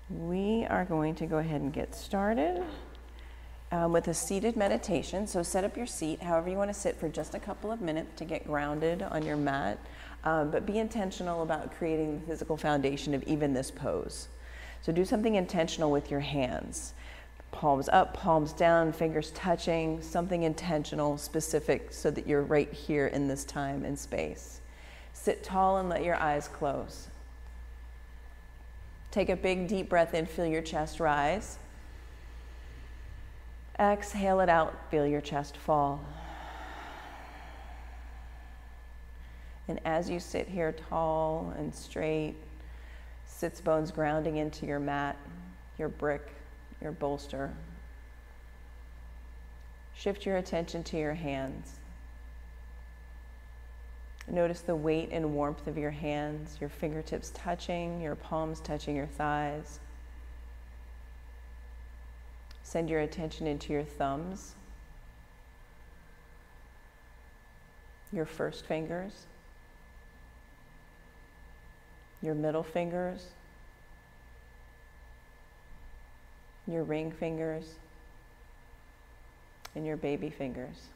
We are going to go ahead and get started with a seated meditation. So set up your seat however you want to sit for just a couple of minutes to get grounded on your mat, but be intentional about creating the physical foundation of even this pose. So do something intentional with your hands. Palms up, palms down, fingers touching, something intentional, specific, so that you're right here in this time and space. Sit tall and let your eyes close. Take a big deep breath in, feel your chest rise. Exhale it out, feel your chest fall. And as you sit here tall and straight, sits bones grounding into your mat, your brick, your bolster. Shift your attention to your hands. Notice the weight and warmth of your hands, your fingertips touching, your palms touching your thighs. Send your attention into your thumbs, your first fingers, your middle fingers, your ring fingers, and your baby fingers.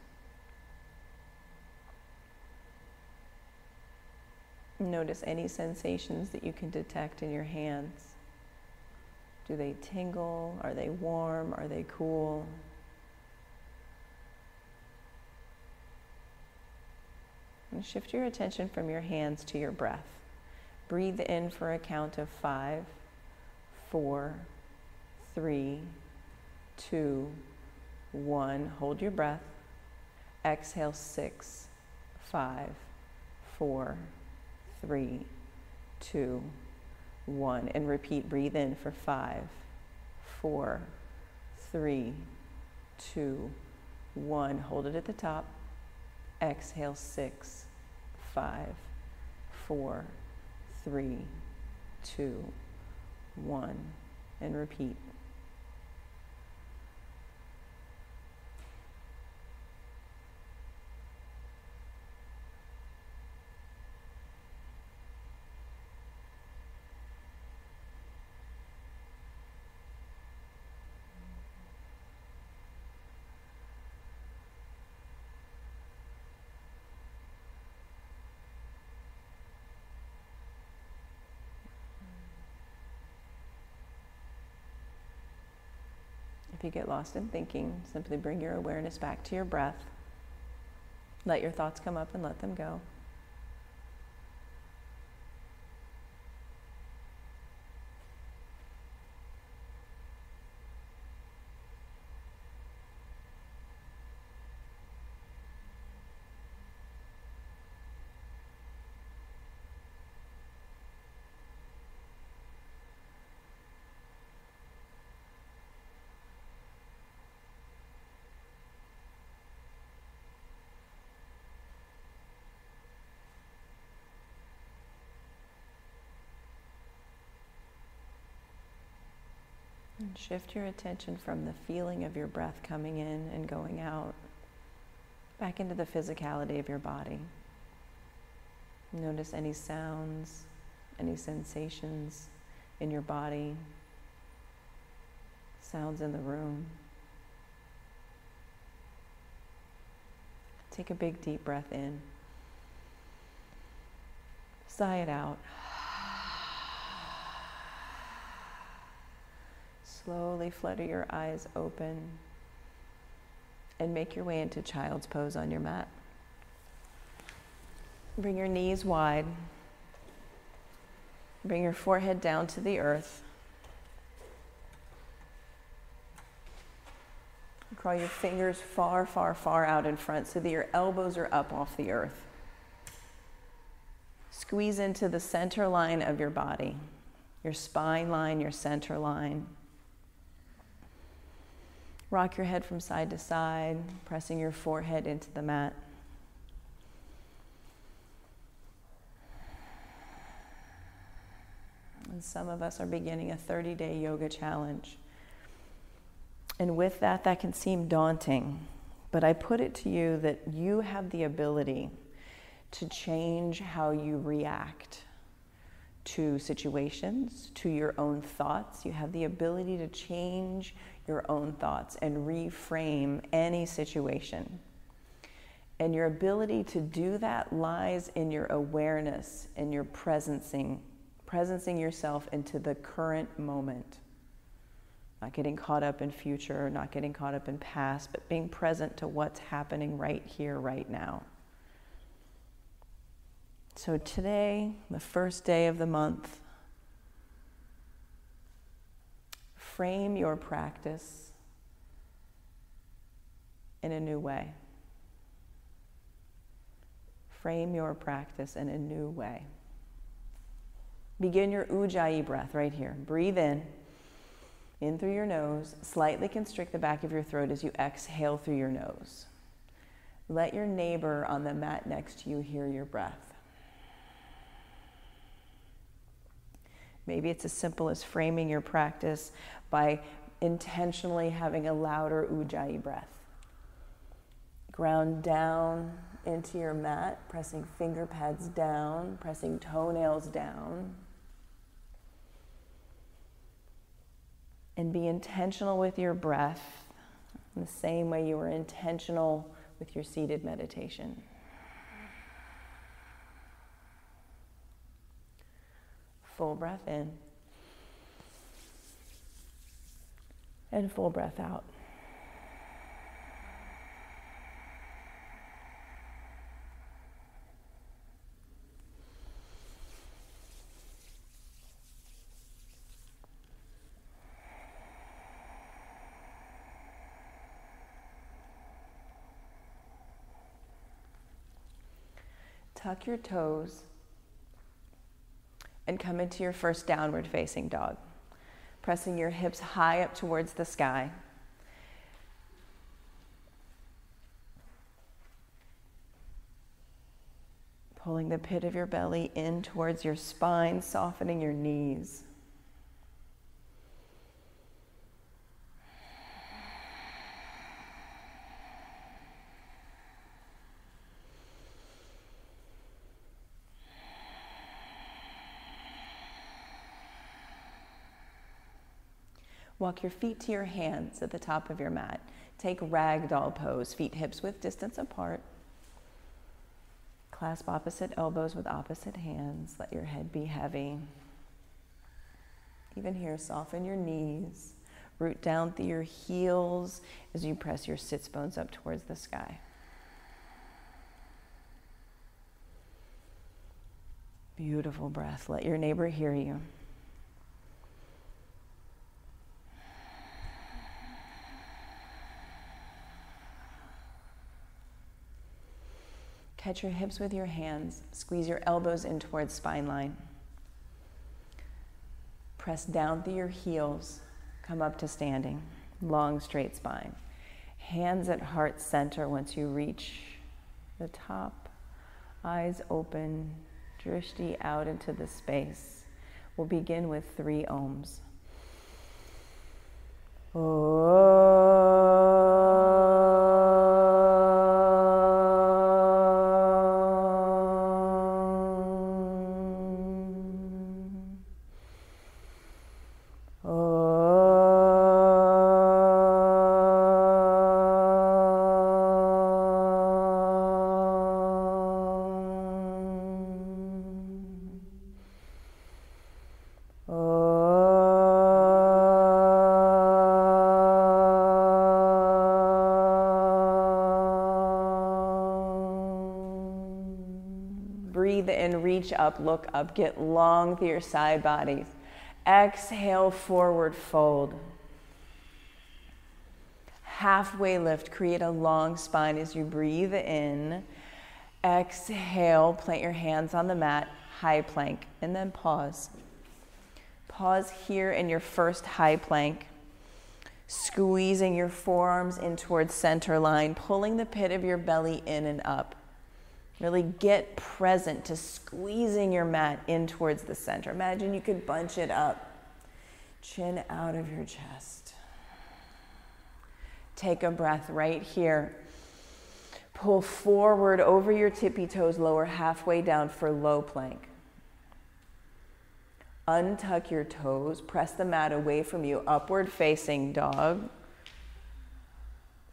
Notice any sensations that you can detect in your hands. Do they tingle? Are they warm? Are they cool? And shift your attention from your hands to your breath. Breathe in for a count of 5, 4, 3, 2, 1. Hold your breath. Exhale 6, 5, 4, 3, 2, 1. And repeat, breathe in for 5, 4, 3, 2, 1. Hold it at the top. Exhale 6, 5, 4, 3, 2, 1. And repeat. If you get lost in thinking, simply bring your awareness back to your breath. Let your thoughts come up and let them go. And shift your attention from the feeling of your breath coming in and going out, back into the physicality of your body. Notice any sounds, any sensations in your body, sounds in the room. Take a big deep breath in. Sigh it out. Slowly flutter your eyes open and make your way into child's pose on your mat. Bring your knees wide. Bring your forehead down to the earth. Crawl your fingers far, far, far out in front so that your elbows are up off the earth. Squeeze into the center line of your body, your spine line, your center line. Rock your head from side to side, pressing your forehead into the mat. And some of us are beginning a 30-day yoga challenge. And with that, that can seem daunting. But I put it to you that you have the ability to change how you react to situations, to your own thoughts. You have the ability to change your own thoughts and reframe any situation. And your ability to do that lies in your awareness and your presencing yourself into the current moment. Not getting caught up in future, not getting caught up in past, but being present to what's happening right here, right now. So today, the first day of the month, frame your practice in a new way. Frame your practice in a new way. Begin your Ujjayi breath right here. Breathe in through your nose. Slightly constrict the back of your throat as you exhale through your nose. Let your neighbor on the mat next to you hear your breath. Maybe it's as simple as framing your practice by intentionally having a louder Ujjayi breath. Ground down into your mat, pressing finger pads down, pressing toenails down. And be intentional with your breath in the same way you were intentional with your seated meditation. Full breath in and full breath out. Tuck your toes and come into your first downward facing dog. Pressing your hips high up towards the sky. Pulling the pit of your belly in towards your spine, softening your knees. Walk your feet to your hands at the top of your mat. Take ragdoll pose, feet hips width distance apart. Clasp opposite elbows with opposite hands. Let your head be heavy. Even here, soften your knees. Root down through your heels as you press your sits bones up towards the sky. Beautiful breath. Let your neighbor hear you. Catch your hips with your hands. Squeeze your elbows in towards spine line. Press down through your heels. Come up to standing. Long, straight spine. Hands at heart center once you reach the top. Eyes open. Drishti out into the space. We'll begin with 3 ohms. Breathe in, reach up, look up, get long through your side bodies. Exhale, forward fold. Halfway lift, create a long spine as you breathe in. Exhale, plant your hands on the mat, high plank, and then pause. Pause here in your first high plank, squeezing your forearms in towards center line, pulling the pit of your belly in and up. Really get present to squeezing your mat in towards the center. Imagine you could bunch it up, chin out of your chest. Take a breath right here. Pull forward over your tippy toes, lower halfway down for low plank. Untuck your toes, press the mat away from you, upward facing dog.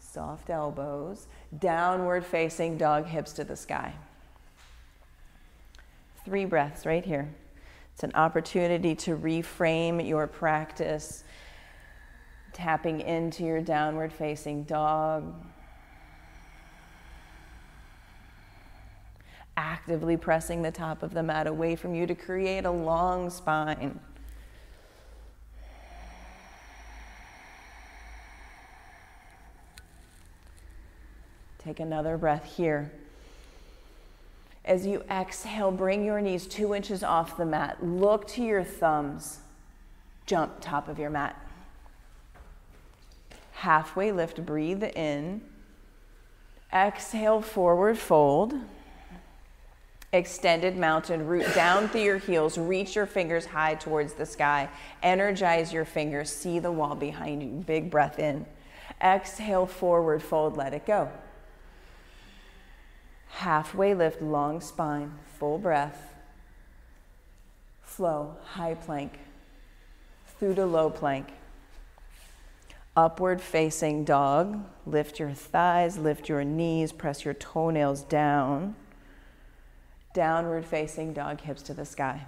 Soft elbows, downward facing dog, hips to the sky. 3 breaths right here. It's an opportunity to reframe your practice, tapping into your downward facing dog. Actively pressing the top of the mat away from you to create a long spine. Take another breath here. As you exhale, bring your knees 2 inches off the mat. Look to your thumbs. Jump top of your mat. Halfway lift, breathe in. Exhale, forward fold. Extended mountain, root down through your heels, reach your fingers high towards the sky. Energize your fingers, see the wall behind you. Big breath in. Exhale, forward fold, let it go. Halfway lift, long spine, full breath. Flow, high plank, through to low plank. Upward facing dog, lift your thighs, lift your knees, press your toenails down. Downward facing dog, hips to the sky.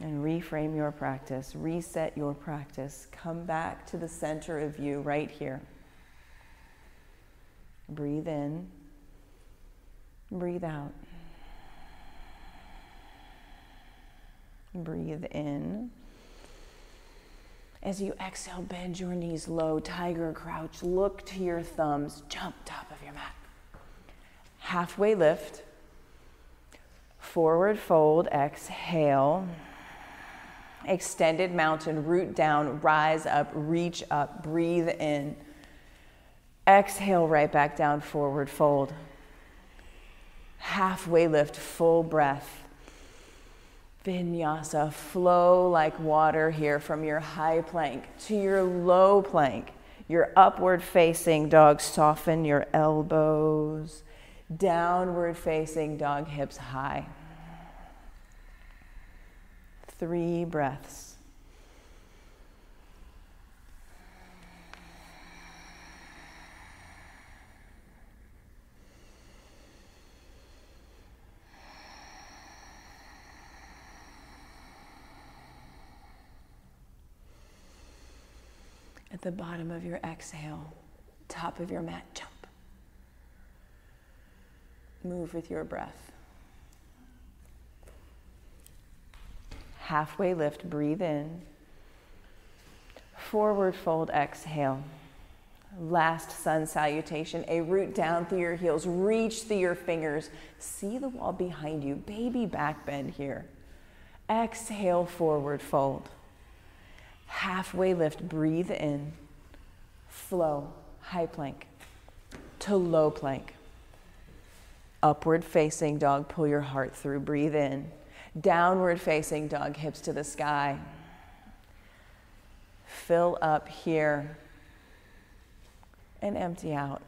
And reframe your practice, reset your practice. Come back to the center of you right here. Breathe in, breathe out. Breathe in. As you exhale, bend your knees low, tiger crouch, look to your thumbs, jump top of your mat. Halfway lift, forward fold, exhale. Extended mountain, root down, rise up, reach up, breathe in. Exhale, right back down, forward fold. Halfway lift, full breath. Vinyasa, flow like water here from your high plank to your low plank. Your upward facing dog, soften your elbows. Downward facing dog, hips high. 3 breaths. At the bottom of your exhale, top of your mat, jump. Move with your breath. Halfway lift, breathe in. Forward fold, exhale. Last sun salutation, a root down through your heels, reach through your fingers. See the wall behind you, baby back bend here. Exhale, forward fold. Halfway lift, breathe in. Flow, high plank to low plank. Upward facing dog, pull your heart through, breathe in. Downward facing dog, hips to the sky. Fill up here and empty out.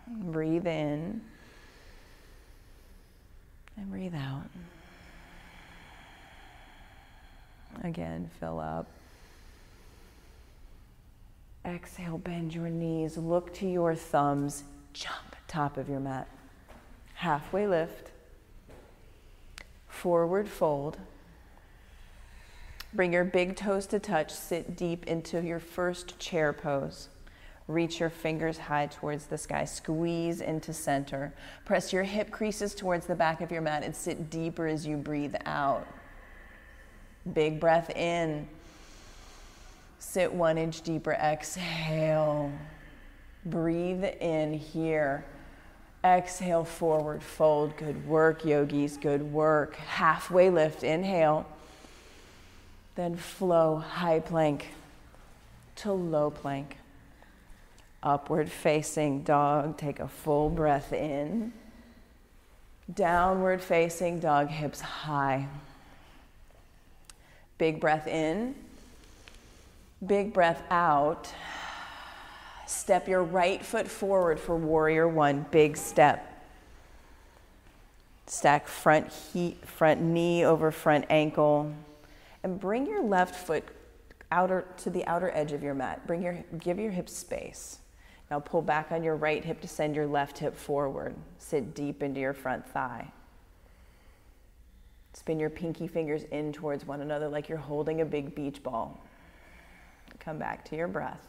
Breathe in and breathe out. Again, fill up. Exhale, bend your knees, look to your thumbs, jump top of your mat. Halfway lift. Forward fold. Bring your big toes to touch, sit deep into your first chair pose. Reach your fingers high towards the sky, squeeze into center. Press your hip creases towards the back of your mat and sit deeper as you breathe out. Big breath in. Sit 1 inch deeper, exhale. Breathe in here. Exhale, forward fold. Good work, yogis, good work. Halfway lift, inhale. Then flow, high plank to low plank. Upward facing dog, take a full breath in. Downward facing dog, hips high. Big breath in. Big breath out. Step your right foot forward for warrior one, big step. Stack front knee over front ankle. And bring your left foot to the outer edge of your mat. Give your hips space. Now pull back on your right hip to send your left hip forward. Sit deep into your front thigh. Spin your pinky fingers in towards one another like you're holding a big beach ball. Come back to your breath.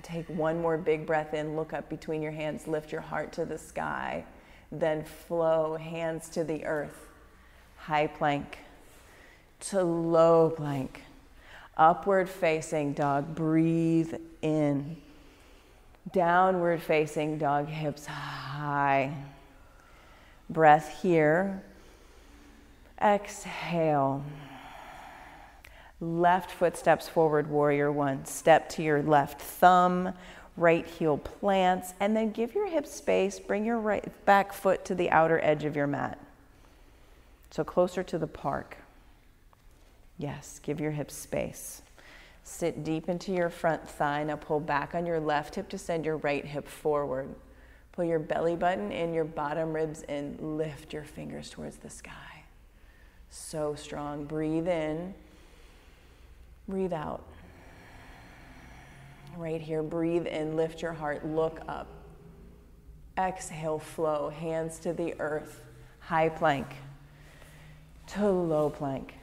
Take one more big breath in, look up between your hands, lift your heart to the sky, then flow, hands to the earth. High plank to low plank. Upward facing dog, breathe in. Downward facing dog, hips high. Breath here. Exhale. Left foot steps forward, warrior one. Step to your left thumb, right heel plants, and then give your hips space. Bring your right back foot to the outer edge of your mat. So closer to the park. Yes, give your hips space. Sit deep into your front thigh. Now pull back on your left hip to send your right hip forward. Pull your belly button in, your bottom ribs in. Lift your fingers towards the sky. So strong. Breathe in. Breathe out. Right here, breathe in, lift your heart, look up. Exhale, flow, hands to the earth. High plank to low plank.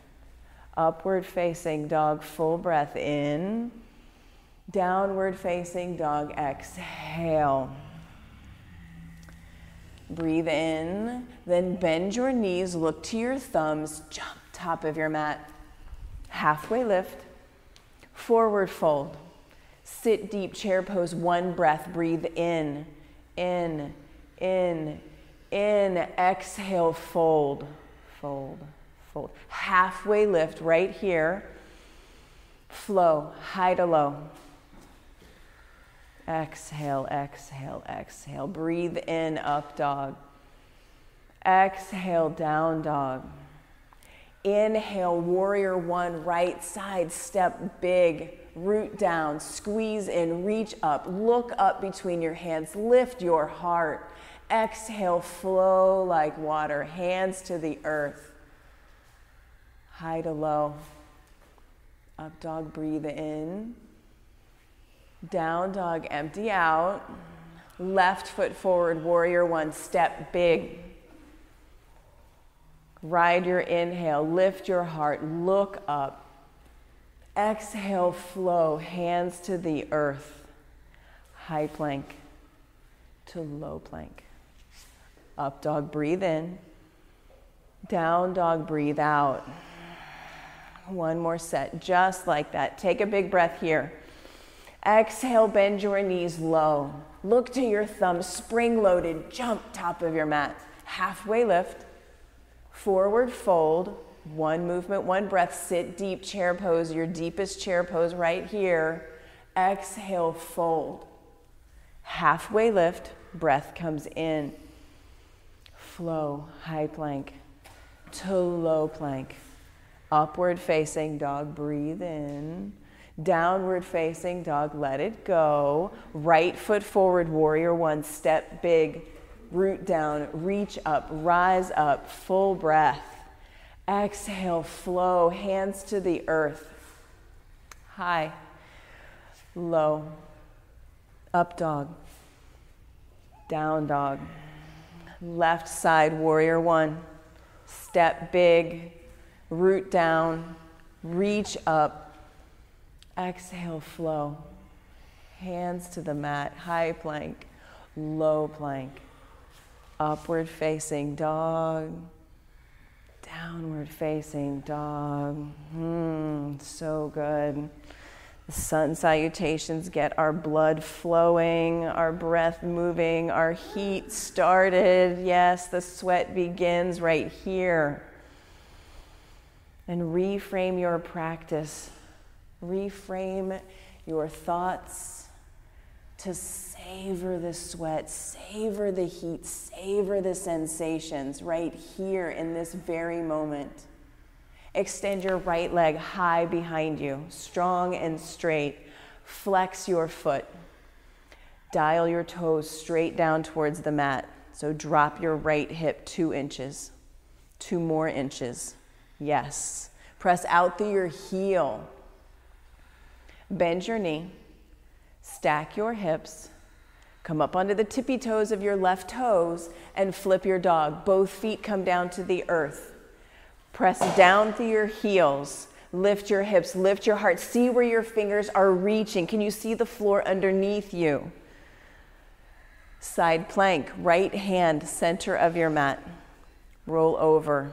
Upward facing dog, full breath in. Downward facing dog, exhale. Breathe in, then bend your knees, look to your thumbs, jump top of your mat. Halfway lift. Forward fold. Sit deep, chair pose, one breath. Breathe in, in, in, in. Exhale, fold, fold, fold. Halfway lift right here. Flow, high to low. Exhale, exhale, exhale. Breathe in, up dog. Exhale, down dog. Inhale, warrior one, right side, step big, root down, squeeze in, reach up, look up between your hands, lift your heart. Exhale, flow like water, hands to the earth. High to low. Up dog, breathe in. Down dog, empty out. Left foot forward, warrior one, step big. Ride your inhale, lift your heart, look up. Exhale, flow, hands to the earth. High plank to low plank. Up dog, breathe in. Down dog, breathe out. One more set, just like that. Take a big breath here. Exhale, bend your knees low. Look to your thumbs, spring loaded, jump top of your mat. Halfway lift. Forward fold, one movement, one breath, sit deep, chair pose, your deepest chair pose right here. Exhale, fold. Halfway lift, breath comes in. Flow, high plank to low plank. Upward facing dog, breathe in. Downward facing dog, let it go. Right foot forward, warrior one, step big. Root down, reach up, rise up, full breath. Exhale, flow, hands to the earth. High, low, up dog, down dog. Left side, warrior one. Step big, root down, reach up. Exhale, flow. Hands to the mat, high plank, low plank. Upward facing dog, downward facing dog. So good. The sun salutations get our blood flowing, our breath moving, our heat started. Yes, the sweat begins right here. And reframe your practice. Reframe your thoughts to savor the sweat, savor the heat, savor the sensations right here in this very moment. Extend your right leg high behind you, strong and straight. Flex your foot. Dial your toes straight down towards the mat. So drop your right hip 2 inches. 2 more inches. Yes. Press out through your heel. Bend your knee. Stack your hips. Come up onto the tippy toes of your left toes and flip your dog. Both feet come down to the earth. Press down through your heels. Lift your hips, lift your heart. See where your fingers are reaching. Can you see the floor underneath you? Side plank, right hand, center of your mat. Roll over.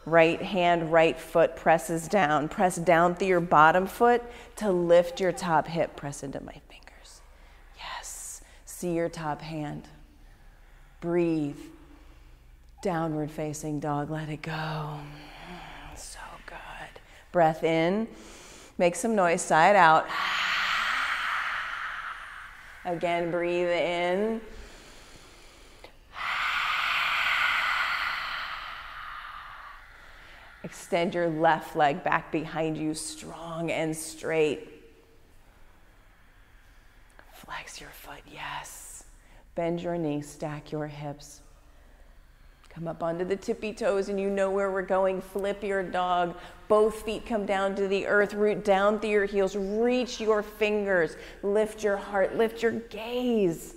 Right hand, right foot presses down. Press down through your bottom foot to lift your top hip. Press into my fingers. Yes. See your top hand. Breathe. Downward facing dog. Let it go. So good. Breath in. Make some noise. Side out. Again, breathe in. Extend your left leg back behind you, strong and straight. Flex your foot, yes. Bend your knee, stack your hips. Come up onto the tippy toes and you know where we're going. Flip your dog. Both feet come down to the earth. Root down through your heels. Reach your fingers. Lift your heart. Lift your gaze.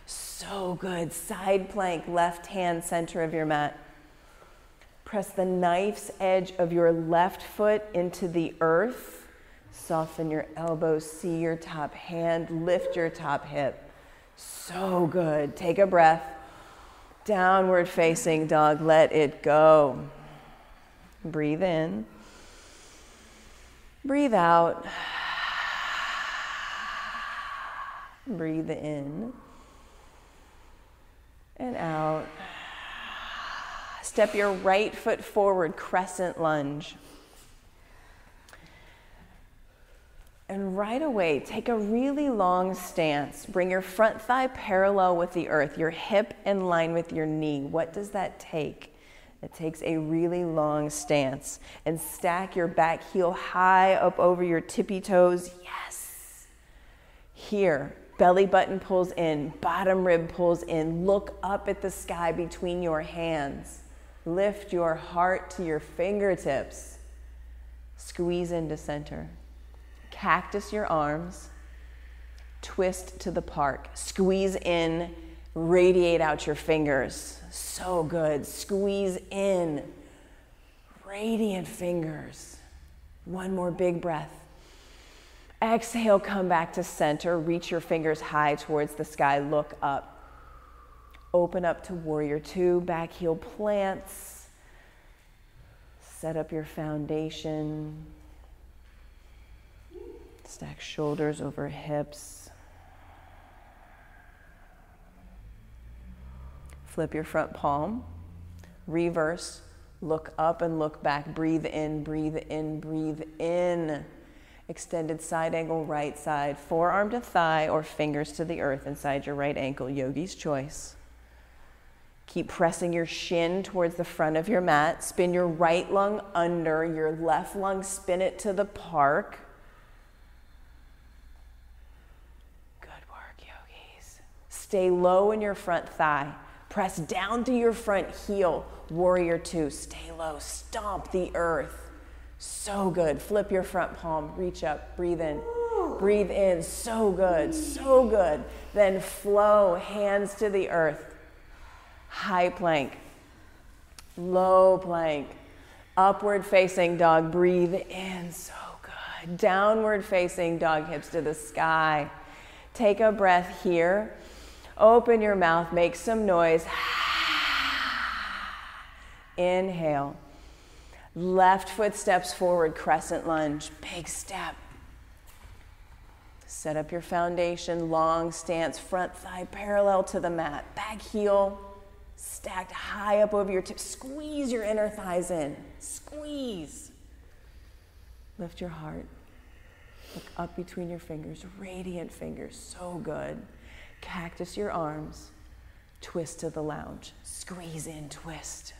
So good. Side plank, left hand, center of your mat. Press the knife's edge of your left foot into the earth. Soften your elbows. See your top hand. Lift your top hip. So good. Take a breath. Downward facing dog, let it go. Breathe in. Breathe out. Breathe in and out. Step your right foot forward, crescent lunge. And right away, take a really long stance. Bring your front thigh parallel with the earth, your hip in line with your knee. What does that take? It takes a really long stance. And stack your back heel high up over your tippy toes. Yes. Here, belly button pulls in, bottom rib pulls in. Look up at the sky between your hands. Lift your heart to your fingertips. Squeeze into center. Cactus your arms, twist to the park, squeeze in, radiate out your fingers. So good. Squeeze in, radiant fingers. One more big breath. Exhale, come back to center. Reach your fingers high towards the sky. Look up. Open up to warrior two, back heel plants. Set up your foundation. Stack shoulders over hips. Flip your front palm. Reverse. Look up and look back. Breathe in, breathe in, breathe in. Extended side angle, right side. Forearm to thigh or fingers to the earth inside your right ankle. Yogi's choice. Keep pressing your shin towards the front of your mat. Spin your right lung under. Your left lung, spin it to the park. Stay low in your front thigh. Press down to your front heel. Warrior two. Stay low. Stomp the earth. So good. Flip your front palm. Reach up. Breathe in. Breathe in. So good. So good. Then flow. Hands to the earth. High plank. Low plank. Upward facing dog. Breathe in. So good. Downward facing dog. Hips to the sky. Take a breath here. Open your mouth, make some noise. Inhale. Left foot steps forward, crescent lunge, big step. Set up your foundation, long stance, front thigh parallel to the mat. Back heel stacked high up over your tips. Squeeze your inner thighs in, squeeze. Lift your heart. Look up between your fingers, radiant fingers, so good. Cactus your arms, twist to the lounge. Squeeze in, twist.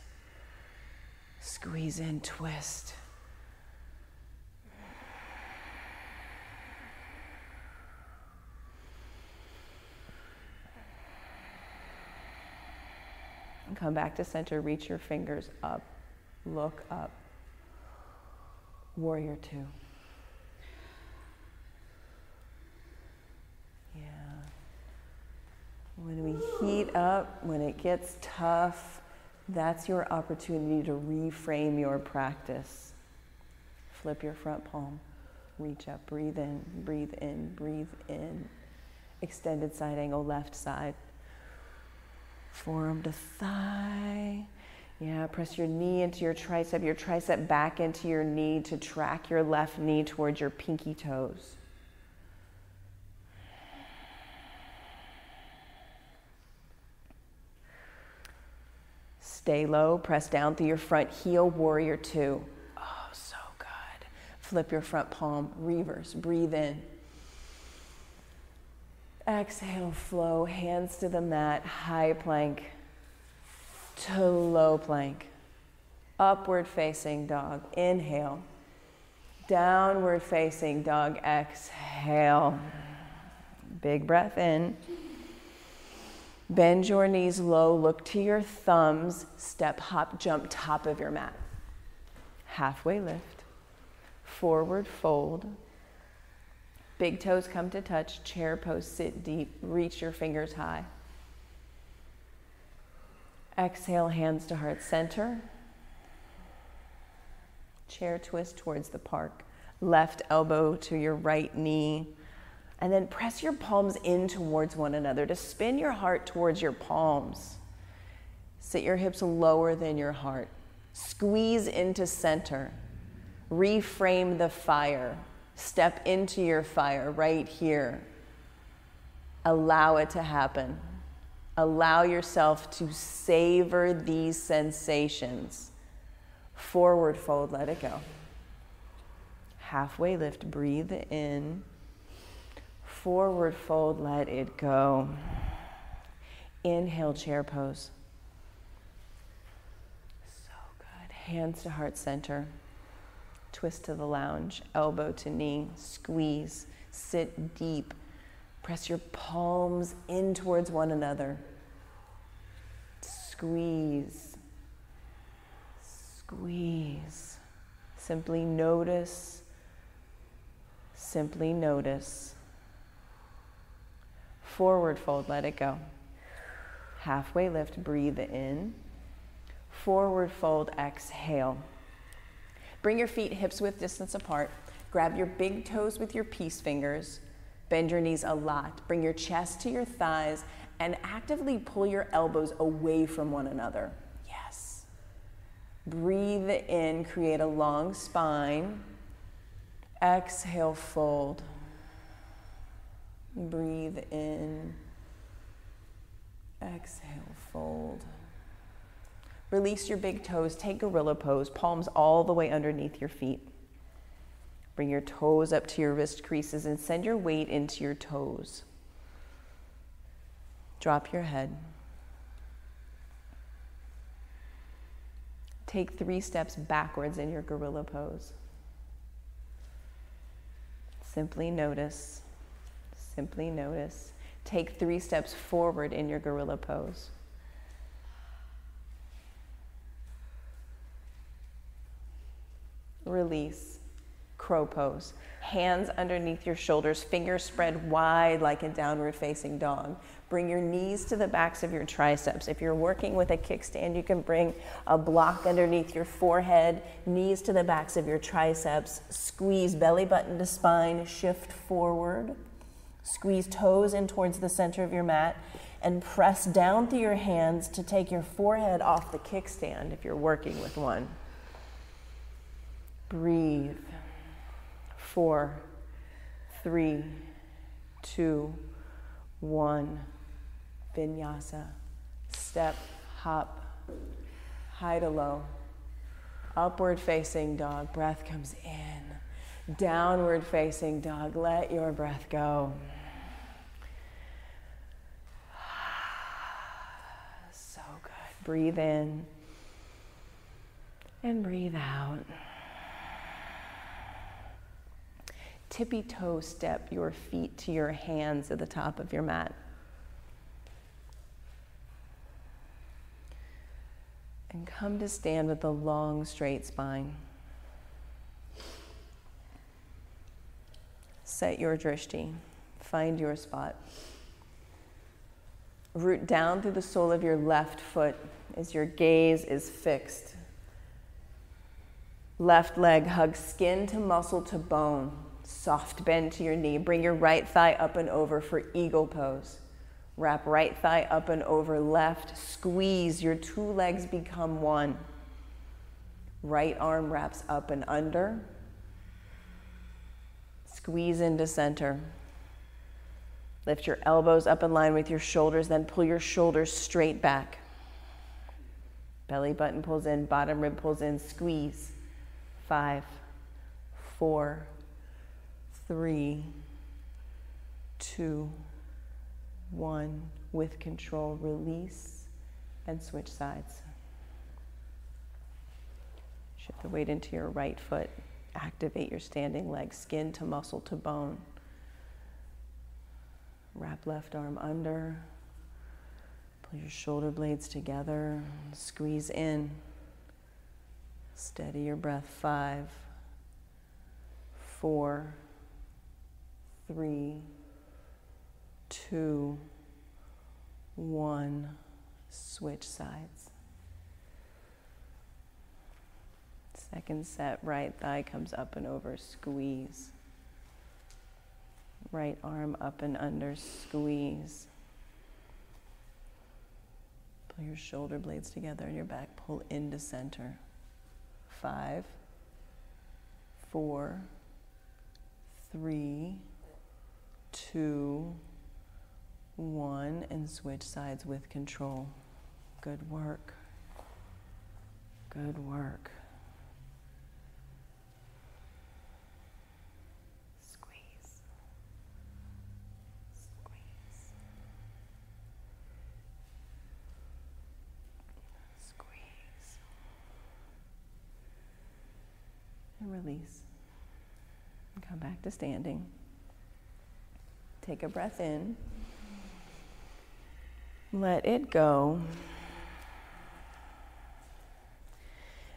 Squeeze in, twist. Come back to center, reach your fingers up, look up. Warrior two. Yeah. When we heat up, when it gets tough, that's your opportunity to reframe your practice. Flip your front palm, reach up, breathe in, breathe in, breathe in. Extended side angle, left side. Forearm to thigh. Yeah, press your knee into your tricep back into your knee to track your left knee towards your pinky toes. Stay low, press down through your front heel, warrior two. Oh, so good. Flip your front palm, reverse, breathe in. Exhale, flow, hands to the mat, high plank to low plank. Upward facing dog, inhale. Downward facing dog, exhale. Big breath in. Bend your knees low, look to your thumbs, step, hop, jump, top of your mat. Halfway lift, forward fold. Big toes come to touch, chair pose, sit deep, reach your fingers high. Exhale, hands to heart center. Chair twist towards the park. Left elbow to your right knee. And then press your palms in towards one another to spin your heart towards your palms. Sit your hips lower than your heart. Squeeze into center. Reframe the fire. Step into your fire right here. Allow it to happen. Allow yourself to savor these sensations. Forward fold, let it go. Halfway lift, breathe in. Forward fold, let it go. Inhale, chair pose. So good. Hands to heart center. Twist to the lounge, elbow to knee, squeeze, sit deep. Press your palms in towards one another. Squeeze, squeeze. Simply notice, simply notice. Forward fold, let it go. Halfway lift, breathe in. Forward fold, exhale. Bring your feet hips width distance apart. Grab your big toes with your peace fingers. Bend your knees a lot. Bring your chest to your thighs and actively pull your elbows away from one another. Yes. Breathe in, create a long spine. Exhale, fold. Breathe in. Exhale, fold. Release your big toes, take gorilla pose, palms all the way underneath your feet. Bring your toes up to your wrist creases and send your weight into your toes. Drop your head. Take 3 steps backwards in your gorilla pose. Simply notice, simply notice. Take 3 steps forward in your gorilla pose. Release, crow pose. Hands underneath your shoulders, fingers spread wide like a downward facing dog. Bring your knees to the backs of your triceps. If you're working with a kickstand, you can bring a block underneath your forehead, knees to the backs of your triceps. Squeeze belly button to spine, shift forward. Squeeze toes in towards the center of your mat and press down through your hands to take your forehead off the kickstand if you're working with one. Breathe. 4, 3, 2, 1. Vinyasa. Step, hop, high to low. Upward facing dog. Breath comes in. Downward facing dog. Let your breath go. So good. Breathe in and breathe out. Tippy toe step your feet to your hands at the top of your mat. And come to stand with a long, straight spine. Set your drishti. Find your spot. Root down through the sole of your left foot as your gaze is fixed. Left leg hugs skin to muscle to bone. Soft bend to your knee. Bring your right thigh up and over for eagle pose. Wrap right thigh up and over left. Squeeze. Your two legs become one. Right arm wraps up and under. Squeeze into center. Lift your elbows up in line with your shoulders, then pull your shoulders straight back. Belly button pulls in, bottom rib pulls in, squeeze. 5, 4, 3, 2, 1. With control, release and switch sides. Shift the weight into your right foot. Activate your standing leg, skin to muscle to bone. Wrap left arm under. Pull your shoulder blades together. Squeeze in. Steady your breath. 5, 4, 3, 2, 1. Switch sides. Second set, right thigh comes up and over, squeeze. Right arm up and under, squeeze. Pull your shoulder blades together and your back, pull into center. 5, 4, 3, 2, 1, and switch sides with control. Good work. Good work. And release. And come back to standing. Take a breath in. Let it go.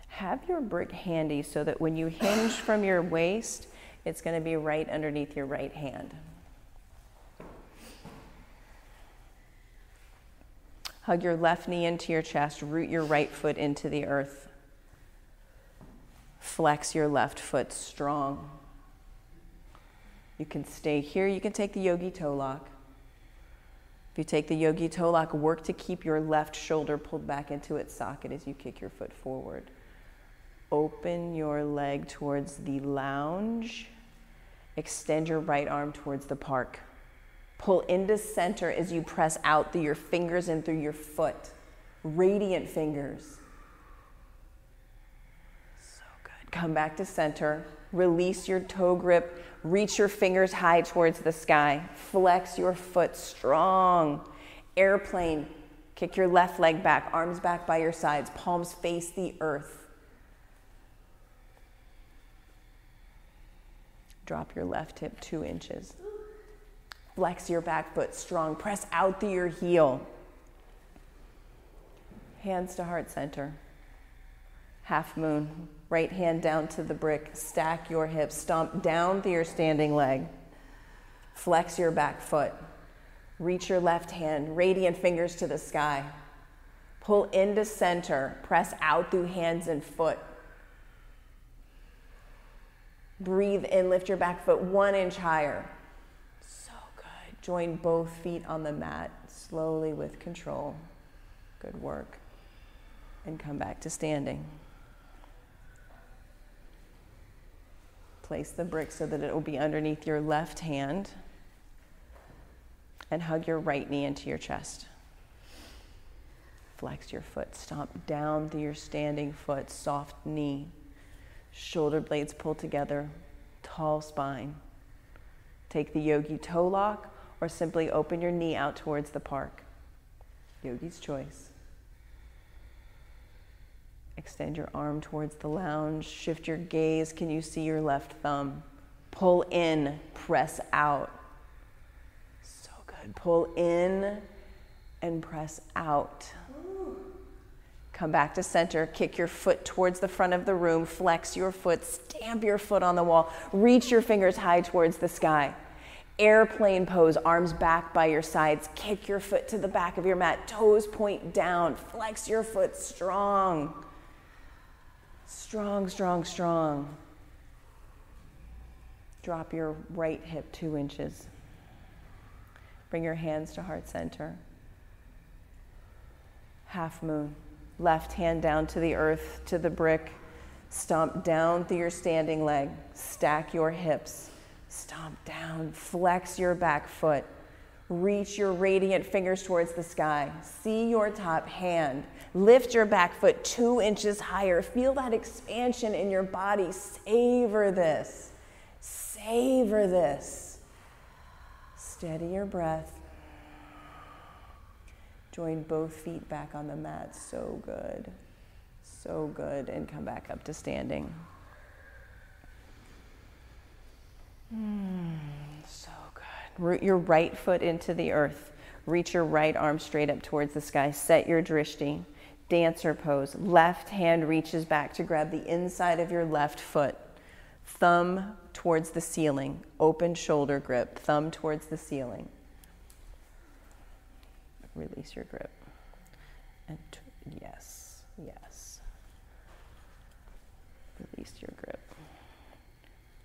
Have your brick handy so that when you hinge from your waist, it's going to be right underneath your right hand. Hug your left knee into your chest. Root your right foot into the earth. Flex your left foot strong. You can stay here. You can take the yogi toe lock. If you take the yogi toe lock, work to keep your left shoulder pulled back into its socket as you kick your foot forward. Open your leg towards the lounge. Extend your right arm towards the park. Pull into center as you press out through your fingers and through your foot. Radiant fingers. Come back to center. Release your toe grip. Reach your fingers high towards the sky. Flex your foot strong. Airplane. Kick your left leg back. Arms back by your sides. Palms face the earth. Drop your left hip 2 inches. Flex your back foot strong. Press out through your heel. Hands to heart center. Half moon. Right hand down to the brick. Stack your hips. Stomp down through your standing leg. Flex your back foot. Reach your left hand. Radiant fingers to the sky. Pull into center. Press out through hands and foot. Breathe in. Lift your back foot 1 inch higher. So good. Join both feet on the mat. Slowly with control. Good work. And come back to standing. Place the brick so that it will be underneath your left hand. And hug your right knee into your chest. Flex your foot. Stomp down through your standing foot. Soft knee. Shoulder blades pull together. Tall spine. Take the yogi toe lock or simply open your knee out towards the park. Yogi's choice. Extend your arm towards the lounge. Shift your gaze. Can you see your left thumb? Pull in, press out. So good. Pull in and press out. Come back to center, kick your foot towards the front of the room, flex your foot, stamp your foot on the wall, reach your fingers high towards the sky. Airplane pose, arms back by your sides, kick your foot to the back of your mat, toes point down, flex your foot strong. Strong, strong, strong. Drop your right hip 2 inches. Bring your hands to heart center. Half moon. Left hand down to the earth, to the brick. Stomp down through your standing leg. Stack your hips. Stomp down. Flex your back foot. Reach your radiant fingers towards the sky. See your top hand. Lift your back foot 2 inches higher. Feel that expansion in your body. Savor this. Savor this. Steady your breath. Join both feet back on the mat. So good. So good. And come back up to standing. So good. Root your right foot into the earth. Reach your right arm straight up towards the sky. Set your drishti. Dancer pose. Left hand reaches back to grab the inside of your left foot. Thumb towards the ceiling. Open shoulder grip. Thumb towards the ceiling. Release your grip. And yes, yes. Release your grip.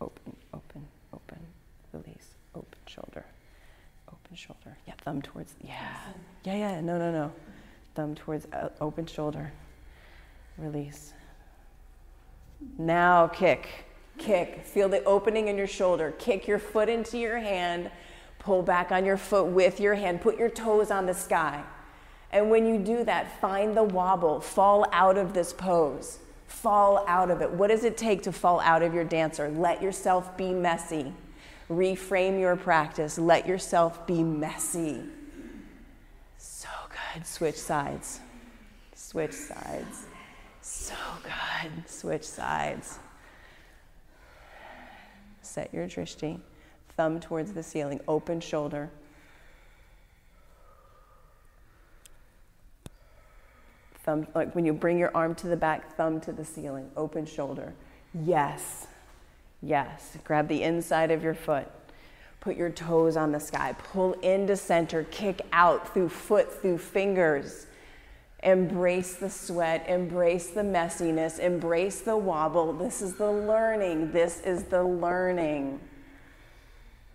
Open, open, open. Release. Open shoulder. Open shoulder. Yeah, thumb towards, yeah. No. Thumb towards open shoulder. Release. Now kick. Kick. Feel the opening in your shoulder. Kick your foot into your hand. Pull back on your foot with your hand. Put your toes on the sky. And when you do that, find the wobble. Fall out of this pose. Fall out of it. What does it take to fall out of your dancer? Let yourself be messy. Reframe your practice. Let yourself be messy. So good. Switch sides. Switch sides. So good. Switch sides. Set your drishti. Thumb towards the ceiling, open shoulder. Thumb, like when you bring your arm to the back, thumb to the ceiling, open shoulder. Yes, yes. Grab the inside of your foot. Put your toes on the sky. Pull into center, kick out through foot, through fingers. Embrace the sweat, embrace the messiness, embrace the wobble. This is the learning, this is the learning.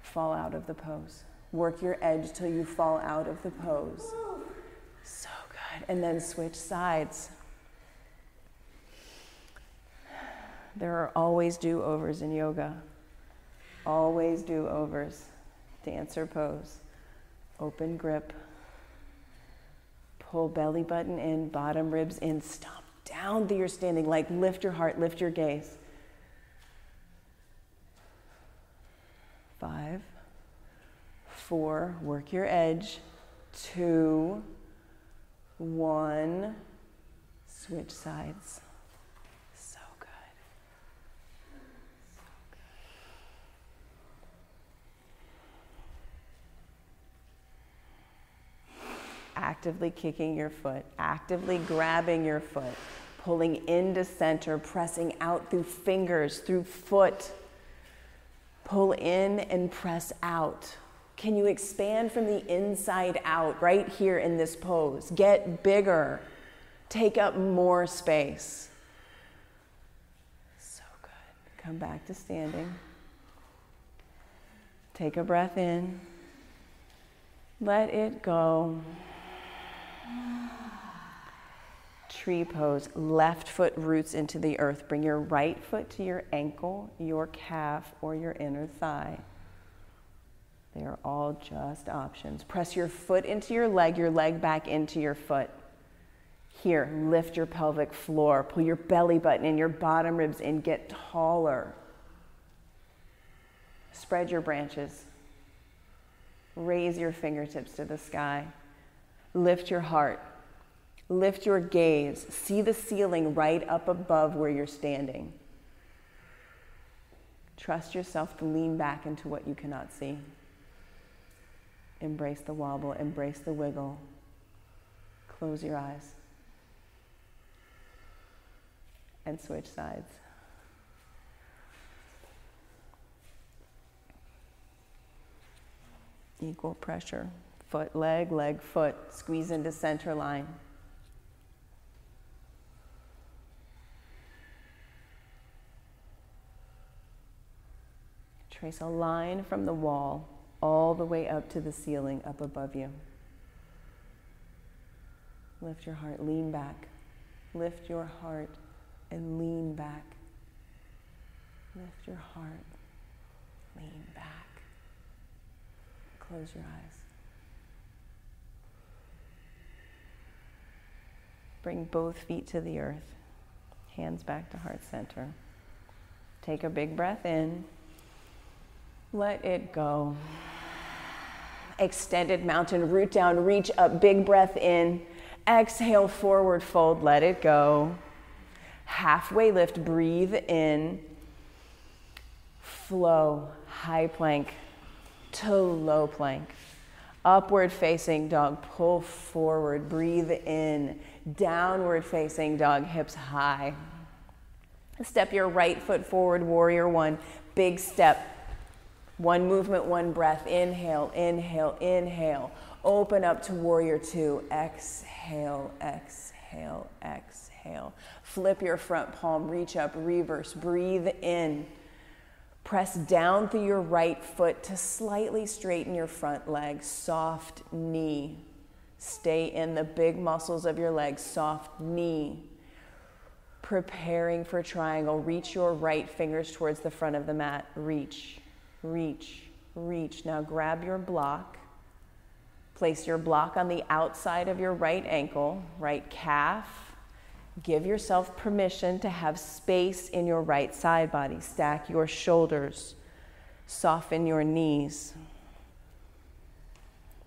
Fall out of the pose. Work your edge till you fall out of the pose. So good. And then switch sides. There are always do-overs in yoga. Always do-overs. Dancer pose. Open grip. Pull belly button in, bottom ribs in. Stomp down through your standing leg. Lift your heart, lift your gaze. 5, 4, work your edge. 2, 1, switch sides. So good. So good. Actively kicking your foot, actively grabbing your foot, pulling into center, pressing out through fingers, through foot. Pull in and press out. Can you expand from the inside out right here in this pose? Get bigger. Take up more space. So good. Come back to standing. Take a breath in. Let it go. Tree pose. Left foot roots into the earth. Bring your right foot to your ankle, your calf, or your inner thigh. They are all just options. Press your foot into your leg back into your foot. Here, lift your pelvic floor. Pull your belly button and your bottom ribs in. Get taller. Spread your branches. Raise your fingertips to the sky. Lift your heart. Lift your gaze. See the ceiling right up above where you're standing. Trust yourself to lean back into what you cannot see. Embrace the wobble. Embrace the wiggle. Close your eyes. and switch sides. Equal pressure. Foot, leg, leg, foot. Squeeze into center line. Trace a line from the wall all the way up to the ceiling up above you. Lift your heart, lean back. Lift your heart and lean back. Lift your heart, lean back. Close your eyes. Bring both feet to the earth. Hands back to heart center. Take a big breath in. Let it go. Extended mountain, root down, reach up, big breath in. Exhale, forward fold, let it go. Halfway lift, breathe in. Flow, high plank to low plank. Upward facing dog, pull forward, breathe in. Downward facing dog, hips high. Step your right foot forward, warrior one. Big step. One movement, one breath. Inhale, inhale, inhale. Open up to warrior two. Exhale, exhale, exhale. Flip your front palm, reach up, reverse. Breathe in. Press down through your right foot to slightly straighten your front leg. Soft knee. Stay in the big muscles of your legs. Soft knee. Preparing for triangle. Reach your right fingers towards the front of the mat. Reach. Reach, reach. Now grab your block. Place your block on the outside of your right ankle, right calf. Give yourself permission to have space in your right side body. Stack your shoulders. Soften your knees.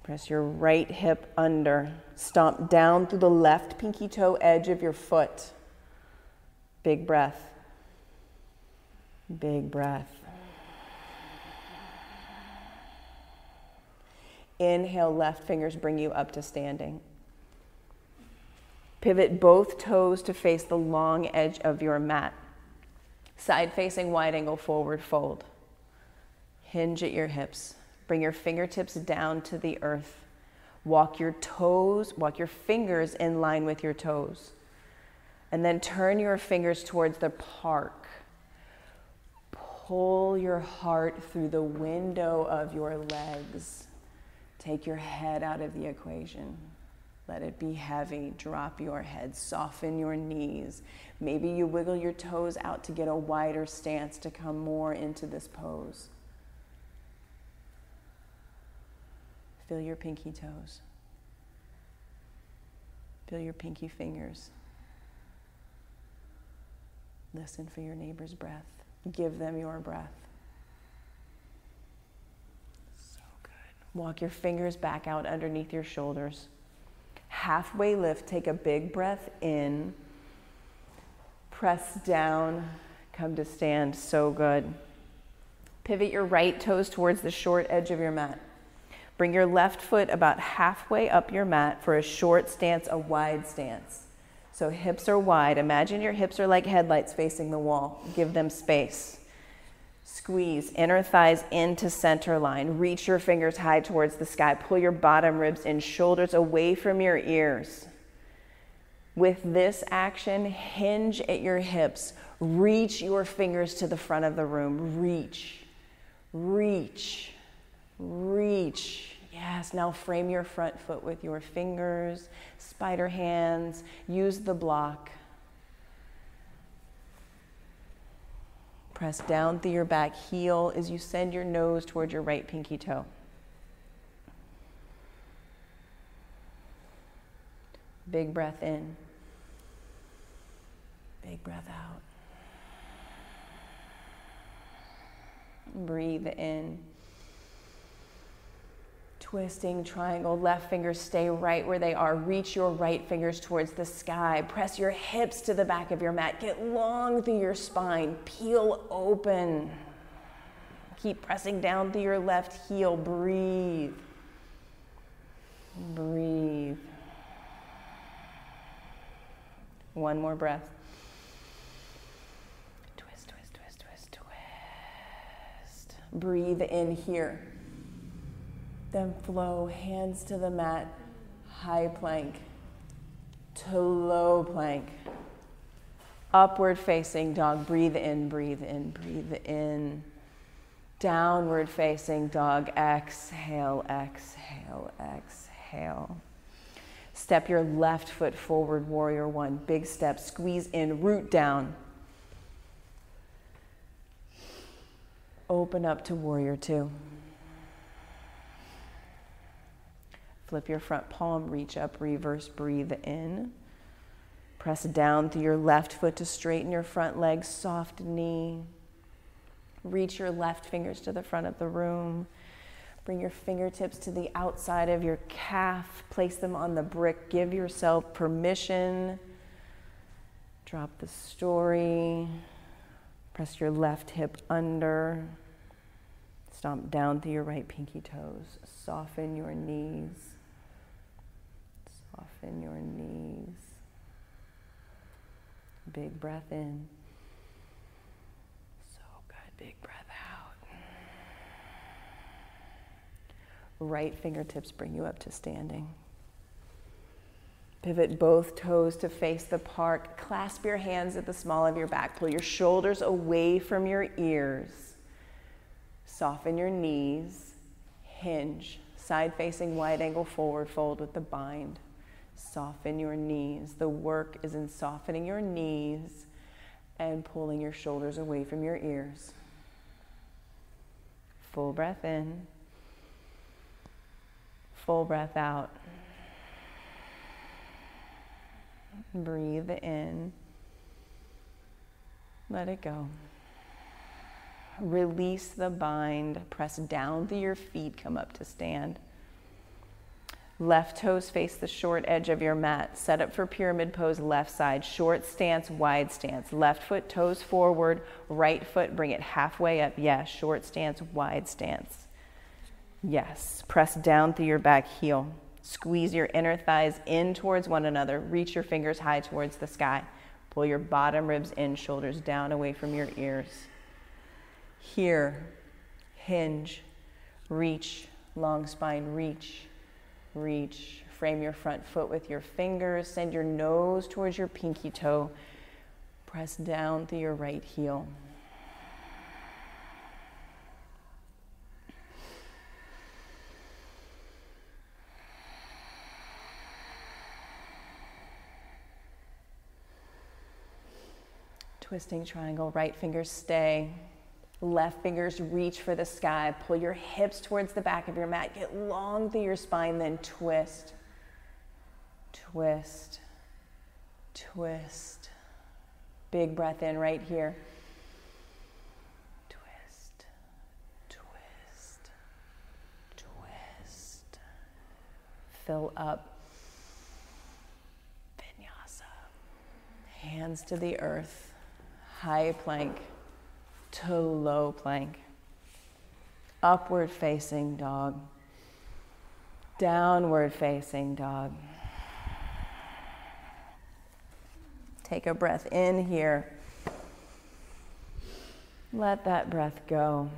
Press your right hip under. Stomp down through the left pinky toe edge of your foot. Big breath. Big breath. Inhale, left fingers bring you up to standing. Pivot both toes to face the long edge of your mat. Side facing wide angle forward fold. Hinge at your hips. Bring your fingertips down to the earth. Walk your fingers in line with your toes. And then turn your fingers towards the park. Pull your heart through the window of your legs. Take your head out of the equation. Let it be heavy. Drop your head. Soften your knees. Maybe you wiggle your toes out to get a wider stance to come more into this pose. Feel your pinky toes. Feel your pinky fingers. Listen for your neighbor's breath. Give them your breath. Walk your fingers back out underneath your shoulders. Halfway lift, take a big breath in. Press down, come to stand, so good. Pivot your right toes towards the short edge of your mat. Bring your left foot about halfway up your mat for a short stance, a wide stance. So hips are wide. Imagine your hips are like headlights facing the wall. Give them space. Squeeze inner thighs into center line. Reach your fingers high towards the sky. Pull your bottom ribs in, shoulders away from your ears. With this action, hinge at your hips. Reach your fingers to the front of the room. Reach, reach, reach. Yes, now frame your front foot with your fingers, spider hands. Use the block. Press down through your back heel as you send your nose toward your right pinky toe. Big breath in. Big breath out. Breathe in. Twisting triangle, left fingers stay right where they are. Reach your right fingers towards the sky. Press your hips to the back of your mat. Get long through your spine. Peel open. Keep pressing down through your left heel. Breathe. Breathe. One more breath. Breathe in here. Then flow, hands to the mat, high plank to low plank. Upward facing dog, breathe in, breathe in, breathe in. Downward facing dog, exhale, exhale, exhale. Step your left foot forward, warrior one. Big step, squeeze in, root down. Open up to warrior two. Flip your front palm, reach up, reverse, breathe in. Press down through your left foot to straighten your front leg, soft knee. Reach your left fingers to the front of the room. Bring your fingertips to the outside of your calf. Place them on the brick. Give yourself permission. Drop the story. Press your left hip under. Stomp down through your right pinky toes. Soften your knees. Soften your knees. Big breath in. So good. Big breath out. Right fingertips bring you up to standing. Pivot both toes to face the park. Clasp your hands at the small of your back. Pull your shoulders away from your ears. Soften your knees. Hinge. Side facing wide angle forward fold with the bind. Soften your knees. The work is in softening your knees and pulling your shoulders away from your ears. Full breath in. Full breath out. Breathe in. Let it go. Release the bind. Press down through your feet. Come up to stand. Left toes face the short edge of your mat. Set up for pyramid pose, left side. Short stance, wide stance. Left foot, toes forward. Right foot, bring it halfway up. Yes. Short stance, wide stance. Yes. Press down through your back heel. Squeeze your inner thighs in towards one another. Reach your fingers high towards the sky. Pull your bottom ribs in, shoulders down away from your ears. Here, hinge, reach, long spine, reach, reach. Frame your front foot with your fingers. Send your nose towards your pinky toe. Press down through your right heel. Twisting triangle, right fingers stay. Left fingers reach for the sky. Pull your hips towards the back of your mat. Get long through your spine, then twist. Twist. Twist. Big breath in right here. Twist. Twist. Twist. Fill up. Vinyasa. Hands to the earth. High plank to low plank. Upward facing dog. Downward facing dog. Take a breath in here. Let that breath go.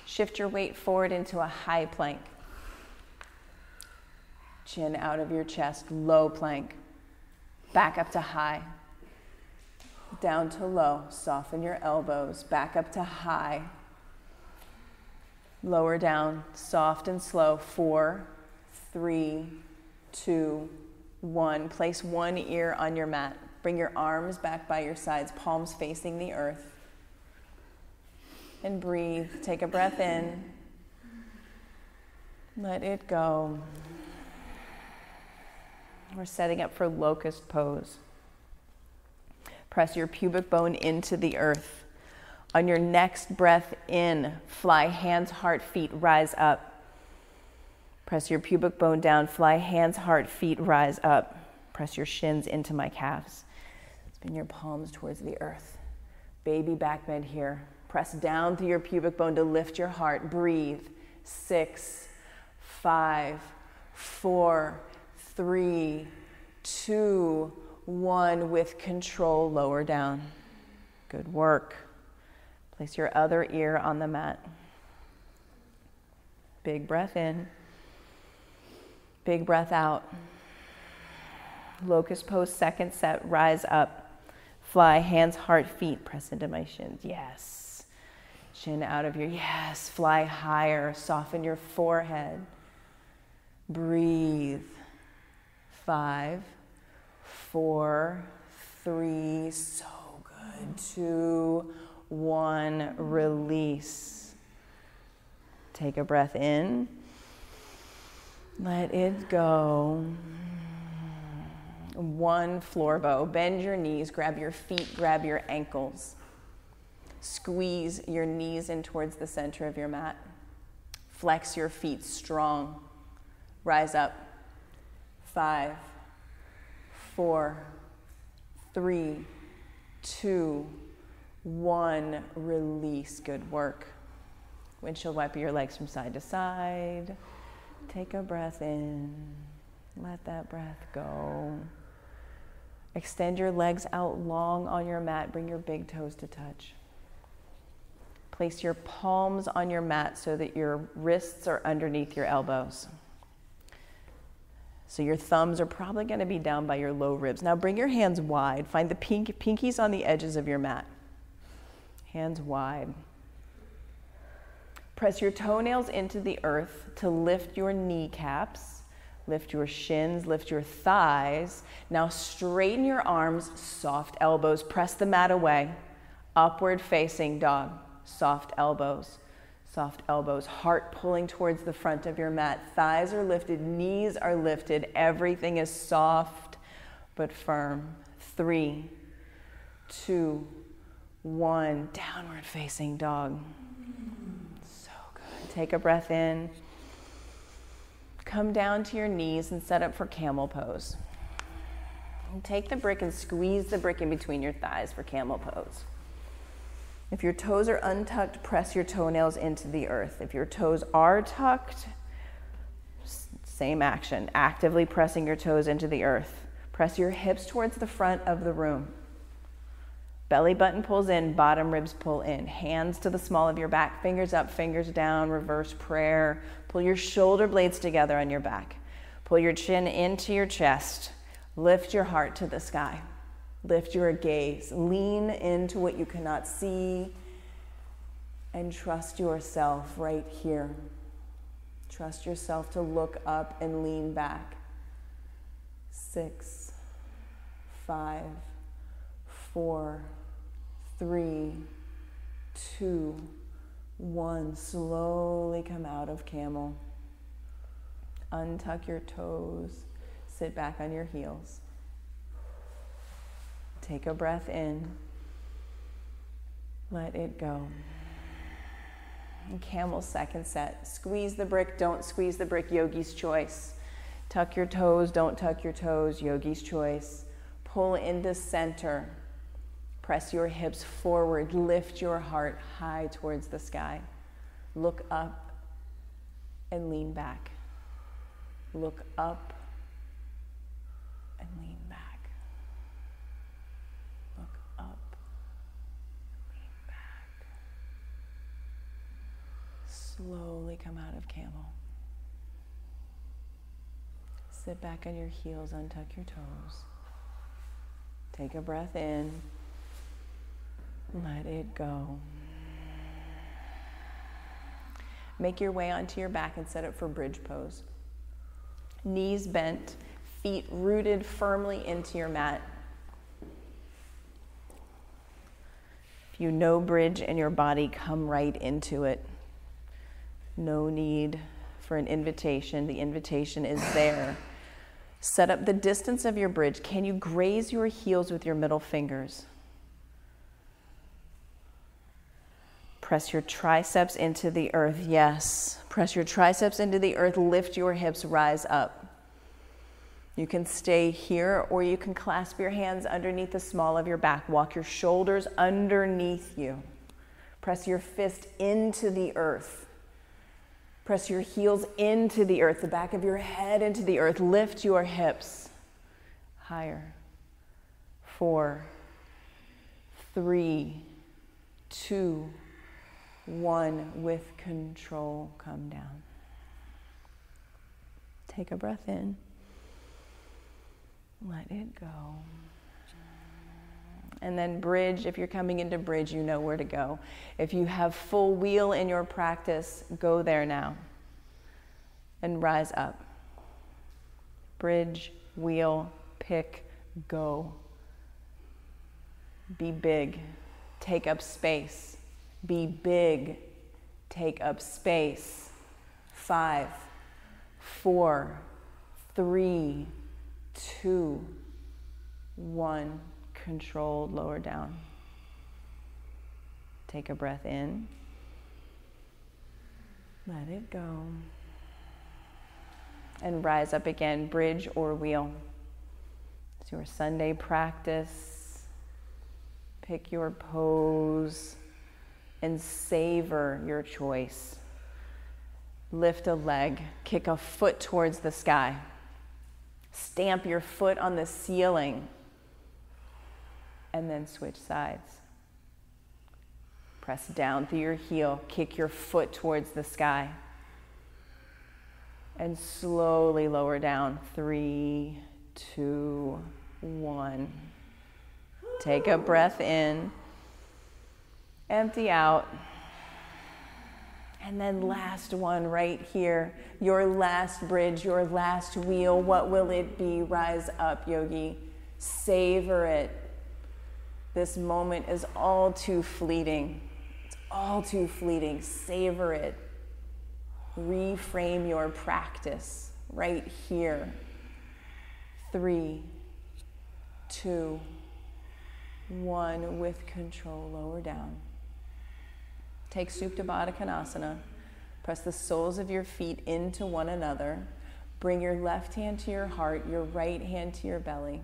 Shift your weight forward into a high plank. Chin out of your chest, low plank. Back up to high, down to low. Soften your elbows, back up to high. Lower down, soft and slow. 4, 3, 2, 1. Place one ear on your mat. Bring your arms back by your sides, palms facing the earth. And breathe. Take a breath in. Let it go. We're setting up for locust pose. Press your pubic bone into the earth. On your next breath in, fly hands, heart, feet, rise up. Press your pubic bone down, fly hands, heart, feet, rise up. Press your shins into my calves. Spin your palms towards the earth. Baby back bend here. Press down through your pubic bone to lift your heart. Breathe. 6, 5, 4, 3, 2, 1. With control, lower down. Good work. Place your other ear on the mat. Big breath in. Big breath out. Locust pose, second set, rise up. Fly, hands, heart, feet, press into my shins. Yes. Chin out of your, yes. Fly higher, soften your forehead. Breathe. 5, 4, 3, so good. 2, 1, release. Take a breath in. Let it go. 1 floor bow. Bend your knees, grab your feet, grab your ankles. Squeeze your knees in towards the center of your mat. Flex your feet strong. Rise up. 5, 4, 3, 2, 1. Release. Good work. Windshield wiper your legs from side to side. Take a breath in. Let that breath go. Extend your legs out long on your mat. Bring your big toes to touch. Place your palms on your mat so that your wrists are underneath your elbows. So your thumbs are probably going to be down by your low ribs. Now bring your hands wide. Find the pinkies on the edges of your mat. Hands wide. Press your toenails into the earth to lift your kneecaps, lift your shins, lift your thighs. Now straighten your arms, soft elbows. Press the mat away. Upward facing dog. Soft elbows, soft elbows. Heart pulling towards the front of your mat. Thighs are lifted, knees are lifted. Everything is soft but firm. 3, 2, 1. Downward facing dog. Take a breath in. Come down to your knees and set up for camel pose. And take the brick and squeeze the brick in between your thighs for camel pose. If your toes are untucked, press your toenails into the earth. If your toes are tucked, same action. Actively pressing your toes into the earth. Press your hips towards the front of the room. Belly button pulls in, bottom ribs pull in. Hands to the small of your back, fingers up, fingers down, reverse prayer. Pull your shoulder blades together on your back. Pull your chin into your chest. Lift your heart to the sky. Lift your gaze. Lean into what you cannot see and trust yourself right here. Trust yourself to look up and lean back. 6, 5, 4, 3, 2, 1. Slowly come out of camel. Untuck your toes. Sit back on your heels. Take a breath in. Let it go. And camel second set. Squeeze the brick, don't squeeze the brick, yogi's choice. Tuck your toes, don't tuck your toes, yogi's choice. Pull into center. Press your hips forward. Lift your heart high towards the sky. Look up and lean back. Look up and lean back. Look up, lean back. Slowly come out of camel. Sit back on your heels, untuck your toes. Take a breath in. Let it go. Make your way onto your back and set up for bridge pose. Knees bent, feet rooted firmly into your mat. If you know bridge in your body, come right into it. No need for an invitation. The invitation is there. Set up the distance of your bridge. Can you graze your heels with your middle fingers? Press your triceps into the earth. Yes. Press your triceps into the earth. Lift your hips. Rise up. You can stay here or you can clasp your hands underneath the small of your back. Walk your shoulders underneath you. Press your fist into the earth. Press your heels into the earth, the back of your head into the earth. Lift your hips higher. 4, 3, 2, 1. With control, come down. Take a breath in. Let it go. And then bridge. If you're coming into bridge, you know where to go. If you have full wheel in your practice, go there now. And rise up. Bridge, wheel, pick, go. Be big. Take up space. Be big. Take up space. 5, 4, 3, 2, 1. Controlled, lower down. Take a breath in. Let it go. And rise up again, bridge or wheel. It's your Sunday practice. Pick your pose and savor your choice. Lift a leg, kick a foot towards the sky. Stamp your foot on the ceiling. And then switch sides. Press down through your heel, kick your foot towards the sky. And slowly lower down. 3, 2, 1. Take a breath in. Empty out. And then last one right here. Your last bridge, your last wheel. What will it be? Rise up, yogi. Savor it. This moment is all too fleeting. It's all too fleeting. Savor it. Reframe your practice right here. 3, 2, 1. With control, lower down. Take Supta Baddha Konasana. Press the soles of your feet into one another. Bring your left hand to your heart, your right hand to your belly.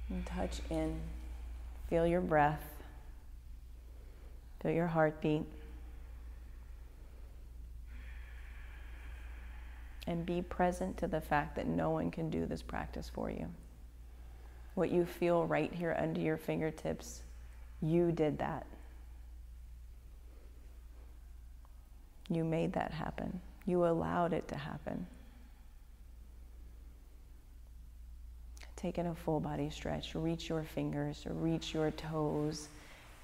And touch in. Feel your breath. Feel your heartbeat. And be present to the fact that no one can do this practice for you. What you feel right here under your fingertips, you did that. You made that happen. You allowed it to happen. Take in a full body stretch. Reach your fingers, reach your toes.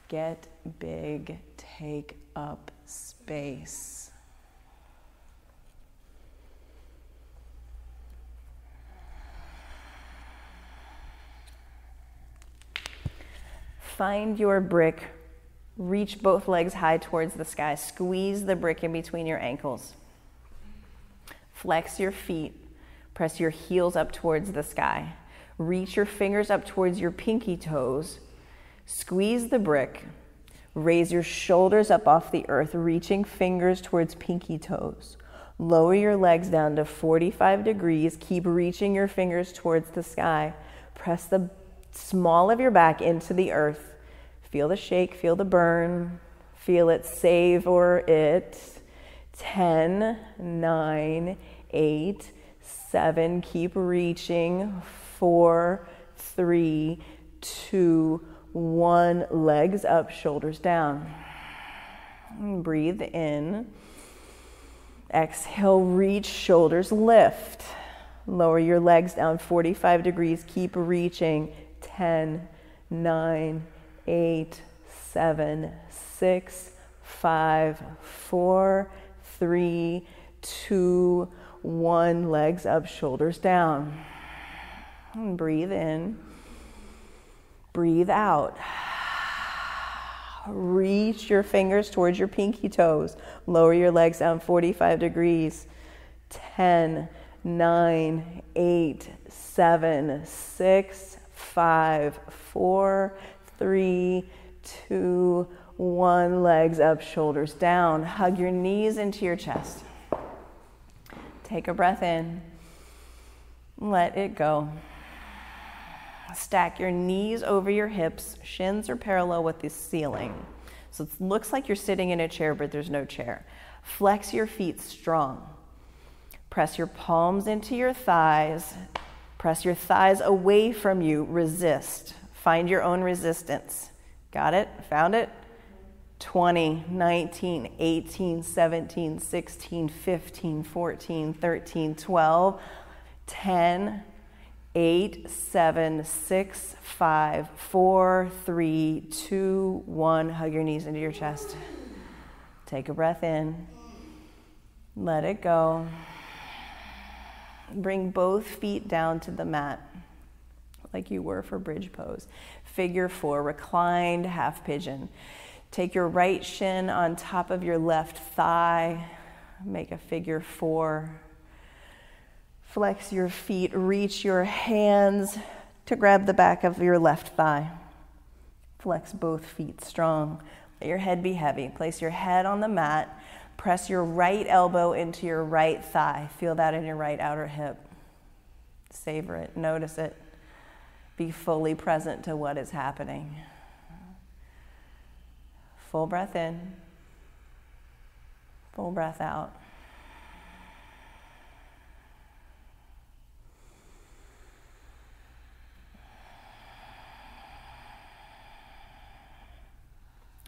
Get big, take up space. Find your brick. Reach both legs high towards the sky. Squeeze the brick in between your ankles. Flex your feet. Press your heels up towards the sky. Reach your fingers up towards your pinky toes. Squeeze the brick. Raise your shoulders up off the earth, reaching fingers towards pinky toes. Lower your legs down to 45 degrees. Keep reaching your fingers towards the sky. Press the small of your back into the earth. Feel the shake, feel the burn. Feel it, savor it. 10, 9, 8, 7. Keep reaching. 4, 3, 2, 1. Legs up, shoulders down. And breathe in. Exhale, reach, shoulders lift. Lower your legs down 45 degrees. Keep reaching. 10, 9, 8, 7, 6, 5, 4, 3, 2, 1. Legs up, shoulders down. And breathe in. Breathe out. Reach your fingers towards your pinky toes. Lower your legs down 45 degrees. 10, 9, 8, 7, 6, 5, 4, 3, 2, 1. Legs up, shoulders down. Hug your knees into your chest. Take a breath in. Let it go. Stack your knees over your hips. Shins are parallel with the ceiling. So it looks like you're sitting in a chair, but there's no chair. Flex your feet strong. Press your palms into your thighs. Press your thighs away from you. Resist. Find your own resistance. Got it? Found it? 20, 19, 18, 17, 16, 15, 14, 13, 12, 10, 8, 7, 6, 5, 4, 3, 2, 1. Hug your knees into your chest. Take a breath in. Let it go. Bring both feet down to the mat like you were for bridge pose. Figure 4, reclined half pigeon. Take your right shin on top of your left thigh. Make a figure 4. Flex your feet, reach your hands to grab the back of your left thigh. Flex both feet strong. Let your head be heavy. Place your head on the mat. Press your right elbow into your right thigh. Feel that in your right outer hip. Savor it, notice it. Be fully present to what is happening. Full breath in. Full breath out.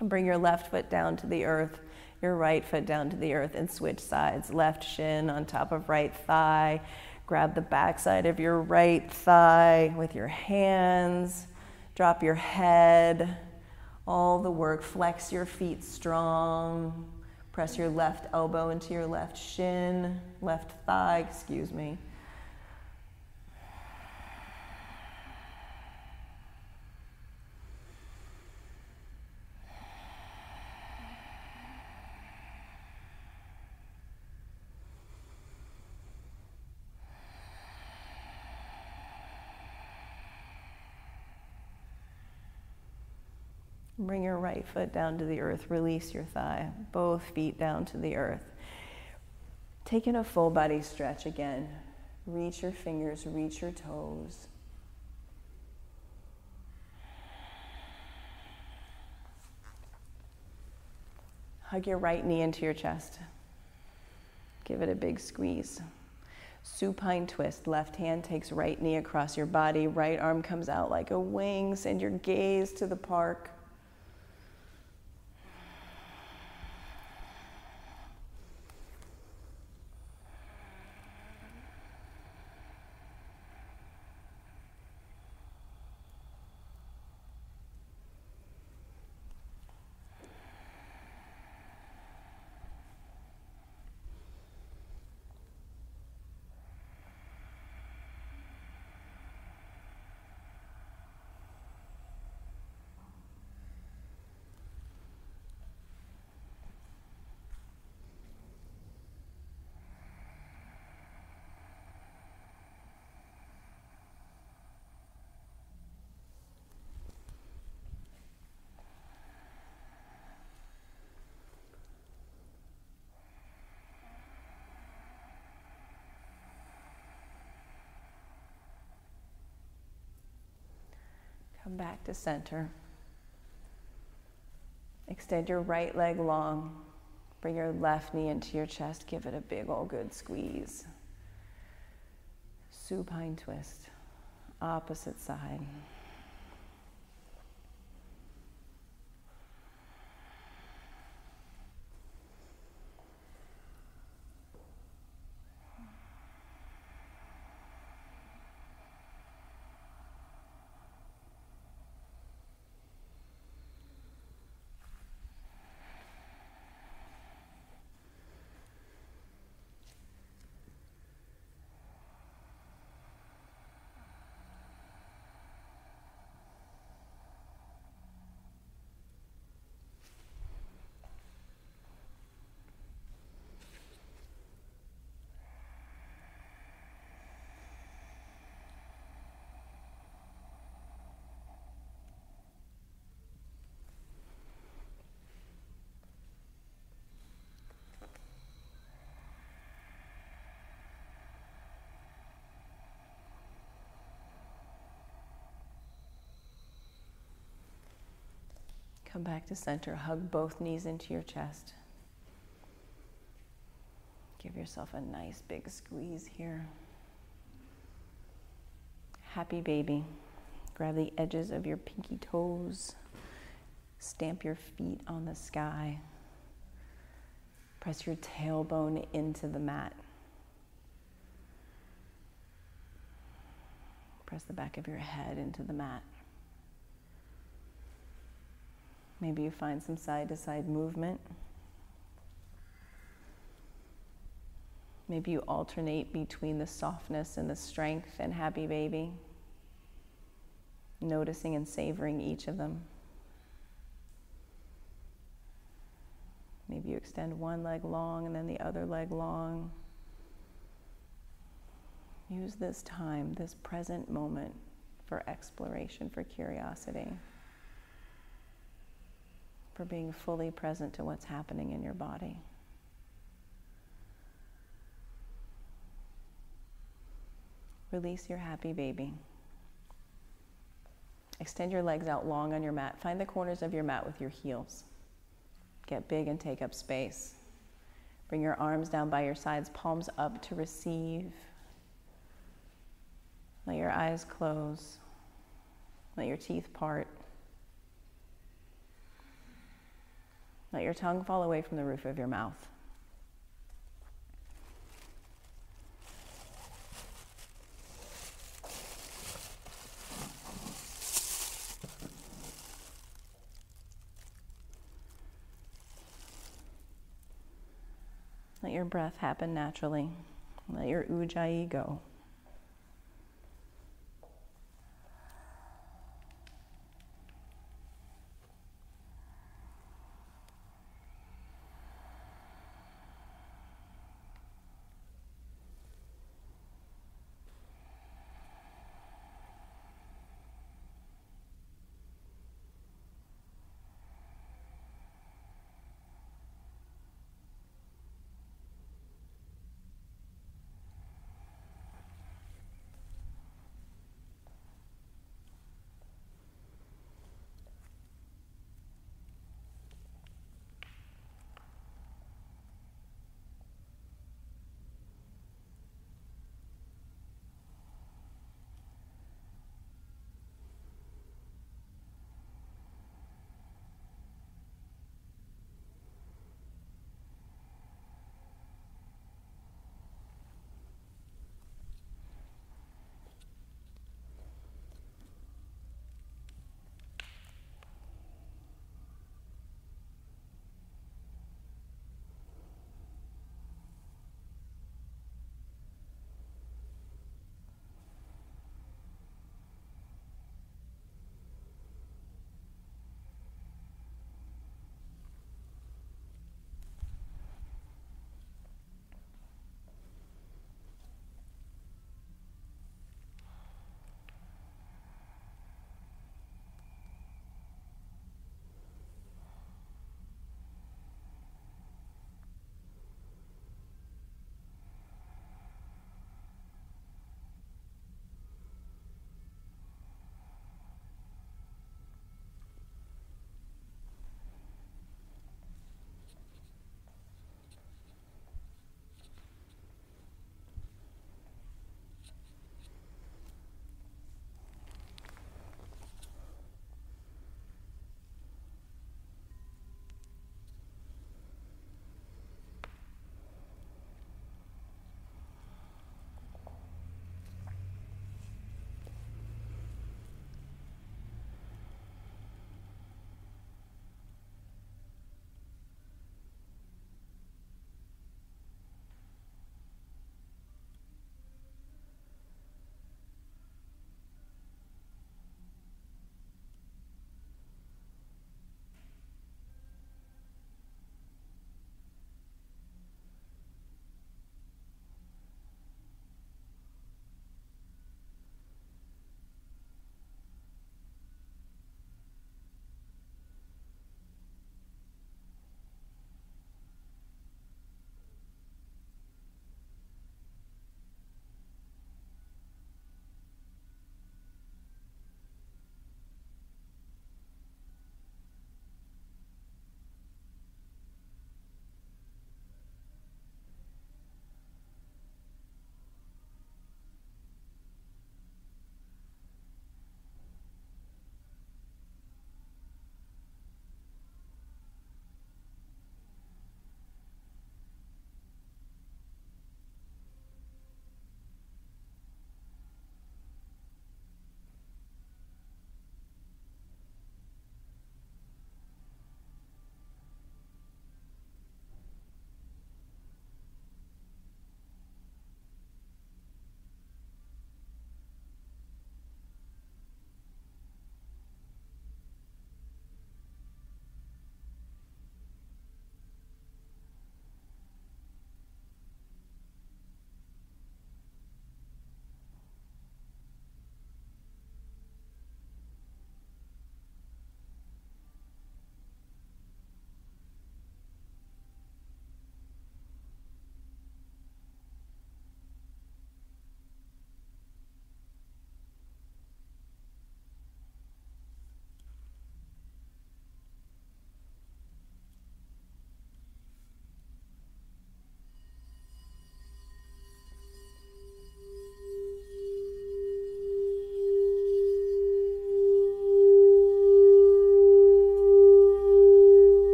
Bring your left foot down to the earth, your right foot down to the earth, and switch sides. Left shin on top of right thigh. Grab the backside of your right thigh with your hands. Drop your head. All the work. Flex your feet strong. Press your left elbow into your left shin, left thigh, excuse me. Bring your right foot down to the earth. Release your thigh. Both feet down to the earth. Taking a full body stretch again. Reach your fingers, reach your toes. Hug your right knee into your chest. Give it a big squeeze. Supine twist. Left hand takes right knee across your body. Right arm comes out like a wing. Send your gaze to the park. Come back to center. Extend your right leg long. Bring your left knee into your chest. Give it a big old good squeeze. Supine twist. Opposite side. Come back to center. Hug both knees into your chest. Give yourself a nice big squeeze here. Happy baby. Grab the edges of your pinky toes. Stamp your feet on the sky. Press your tailbone into the mat. Press the back of your head into the mat. Maybe you find some side-to-side movement. Maybe you alternate between the softness and the strength and happy baby, noticing and savoring each of them. Maybe you extend one leg long and then the other leg long. Use this time, this present moment, for exploration, for curiosity, for being fully present to what's happening in your body. Release your happy baby. Extend your legs out long on your mat. Find the corners of your mat with your heels. Get big and take up space. Bring your arms down by your sides, palms up to receive. Let your eyes close. Let your teeth part. Let your tongue fall away from the roof of your mouth. Let your breath happen naturally. Let your ujjayi go.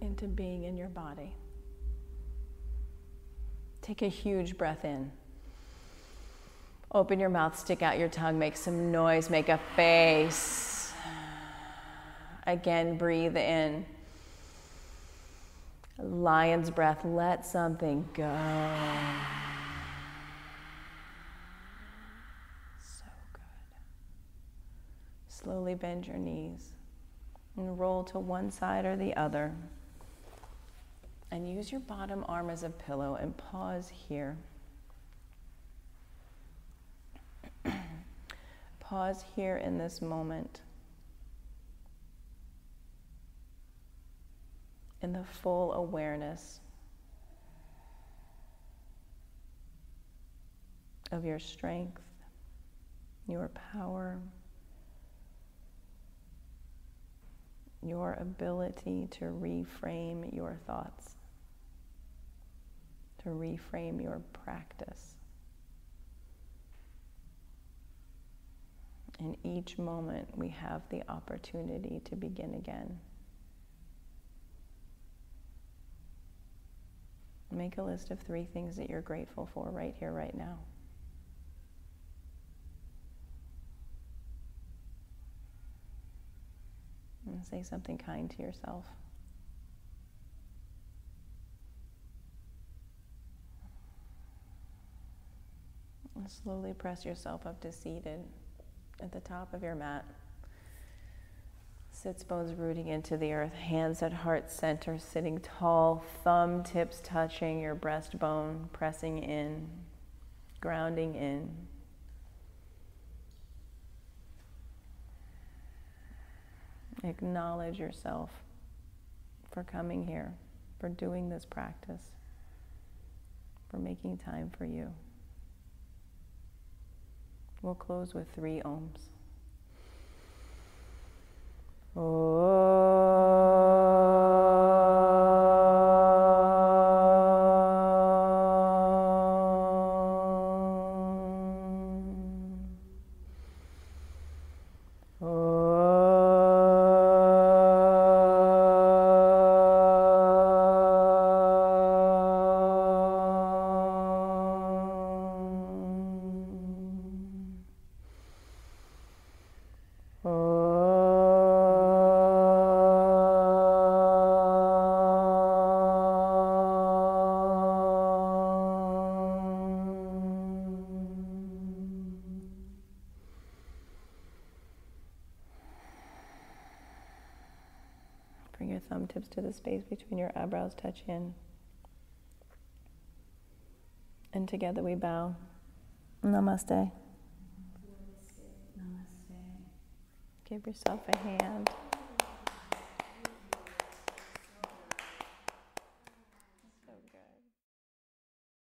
into being in your body. Take a huge breath in. Open your mouth, stick out your tongue, make some noise, make a face. Again, breathe in. Lion's breath, let something go. So good. Slowly bend your knees and roll to one side or the other. And use your bottom arm as a pillow and pause here. Pause here in this moment. In the full awareness of your strength, your power, your ability to reframe your thoughts, to reframe your practice. In each moment, we have the opportunity to begin again. Make a list of 3 things that you're grateful for right here, right now. And say something kind to yourself. And slowly press yourself up to seated at the top of your mat. Sits bones rooting into the earth, hands at heart center, sitting tall, thumb tips touching your breastbone, pressing in, grounding in. Acknowledge yourself for coming here, for doing this practice, for making time for you. We'll close with 3 ohms. Bring your thumb tips to the space between your eyebrows, touch in. And together we bow. Namaste. Namaste. Give yourself a hand.